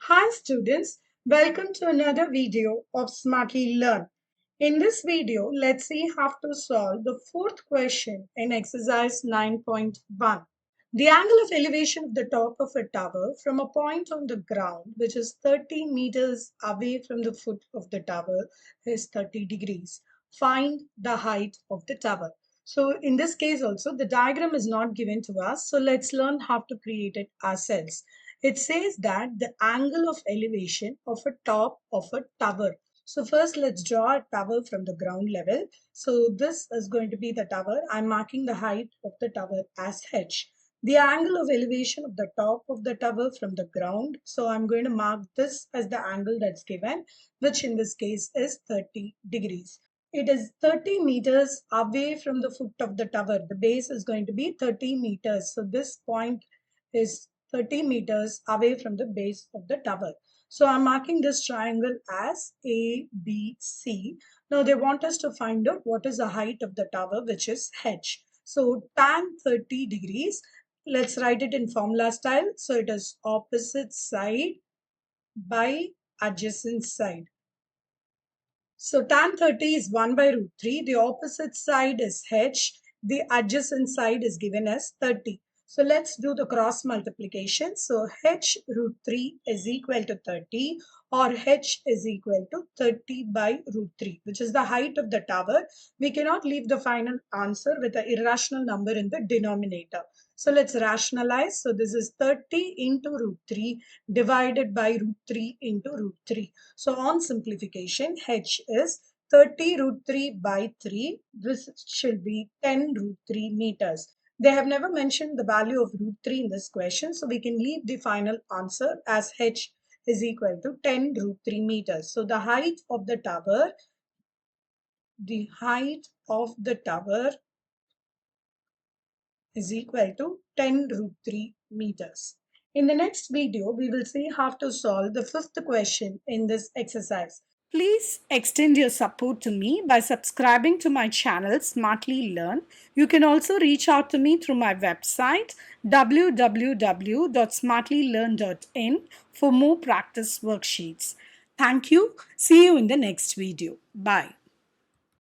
Hi students, welcome to another video of Smartly Learn. In this video, let's see how to solve the fourth question in exercise 9.1. The angle of elevation of the top of a tower from a point on the ground which is 30 meters away from the foot of the tower is 30 degrees. Find the height of the tower. So in this case also the diagram is not given to us. So let's learn how to create it ourselves. It says that the angle of elevation of a top of a tower. So first let's draw a tower from the ground level. So this is going to be the tower. I'm marking the height of the tower as h. The angle of elevation of the top of the tower from the ground. So I'm going to mark this as the angle that's given, which in this case is 30 degrees. It is 30 meters away from the foot of the tower. The base is going to be 30 meters. So this point is 30 meters away from the base of the tower. So I'm marking this triangle as ABC. Now they want us to find out what is the height of the tower, which is h. So tan 30 degrees, let's write it in formula style. So it is opposite side by adjacent side. So tan 30 is 1 by root 3. The opposite side is h. The adjacent side is given as 30. So let's do the cross multiplication. So h root 3 is equal to 30 or h is equal to 30 by root 3, which is the height of the tower. We cannot leave the final answer with an irrational number in the denominator. So let's rationalize. So this is 30 into root 3 divided by root 3 into root 3. So on simplification, h is 30 root 3 by 3. This should be 10 root 3 meters. They have never mentioned the value of root 3 in this question. So we can leave the final answer as h is equal to 10 root 3 meters. So the height of the tower is equal to 10 root 3 meters. In the next video, we will see how to solve the fifth question in this exercise. Please extend your support to me by subscribing to my channel Smartly Learn. You can also reach out to me through my website www.smartlylearn.in for more practice worksheets. Thank you. See you in the next video. Bye.